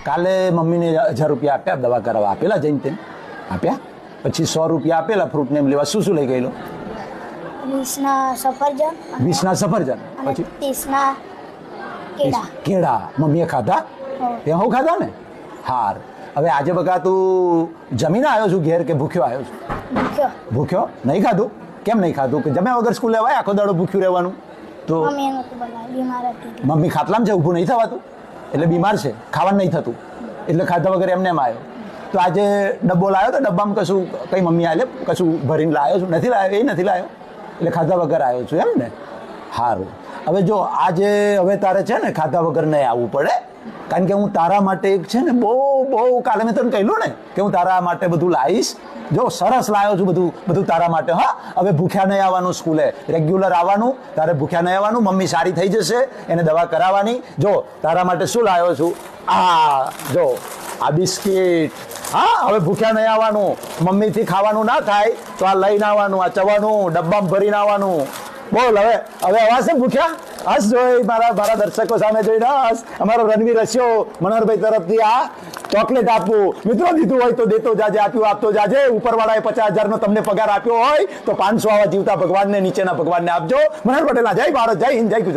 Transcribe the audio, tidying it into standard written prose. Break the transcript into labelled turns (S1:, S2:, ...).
S1: કાલે મમ્મીને 1000 રૂપિયા આપ્યા દવા કરાવવા આપેલા જઈને તેને આપ્યા પછી 100 રૂપિયા આપેલા ફ્રૂટ ને એમ લેવા શું લઈ ગયેલો
S2: 20ના સફરજન
S1: 20ના સફરજન
S2: અને
S1: પછી
S2: 30ના કેળા
S1: કેળા મમ્મીએ ખાધા તે હું ખાધા ને હાર હવે આજે બકા તું જમીને આવ્યો છું ઘેર કે ભૂખ્યો આવ્યો છું
S2: ભૂખ્યો
S1: ભૂખ્યો નહીં ખાધું કેમ નહીં ખાધું કે જમ્યા વગર સ્કૂલે અવાય આખો દાડો ભૂખ્યું રહેવાનું તો
S2: મમ્મી નહોતું બનાવ્યું બીમાર હતી
S1: મમ્મી ખાટલામાં છે ઊભું નહીં થવાતું એટલે બીમાર છે ખાવાનું નહીં થતું એટલે ખાધા વગર એમને એમ આવ્યો તો આજે ડબ્બો લાવ્યો તો ડબ્બામાં કશું કંઈ મમ્મી આલે કશું ભરીને લાવ્યો છું નથી લાવ્યો એ નથી લાવ્યો એટલે ખાધા વગર આવ્યો છું એમ ને સારું હવે જો આજે હવે તારે છે ને ખાધા વગર નહીં આવવું પડે કારણ કે હું તારા માટે એક છે ને બહુ કાલે મેં તને કહ્યું ને કે હું તારા માટે બધું લાવીશ જો સરસ લાવ્યો છું બધું તારા માટે હા હવે ભૂખ્યા નહીં આવવાનું સ્કૂલે રેગ્યુલર આવવાનું તારે ભૂખ્યા નહીં આવવાનું મમ્મી સારી થઈ જશે એને દવા કરાવવાની જો તારા માટે શું લાવ્યો છું જો આ બિસ્કિટ હા હવે ભૂખ્યા નહીં આવવાનું મમ્મીથી ખાવાનું ના થાય તો આ લઈને આવવાનું આ ચવાનું ડબ્બામાં ભરીને આવવાનું બોલ હવે અવાજ છે ભૂખ્યા હસ જોઈ મારા દર્શકો સામે જોઈને હસ અમારો રણવીર હસ્યો મનોહરભાઈ તરફથી આ ચોકલેટ આપવું મિત્રો દીધું હોય તો દેતો જાજે આપ્યું આપતો જાજે ઉપરવાળાએ 50,000 નો તમને પગાર આપ્યો હોય તો 500 આવા જીવતા ભગવાનને નીચેના ભગવાનને આપજો મનોહર પટેલના જય ભારત જય હિન્દ જય ગુજરાત.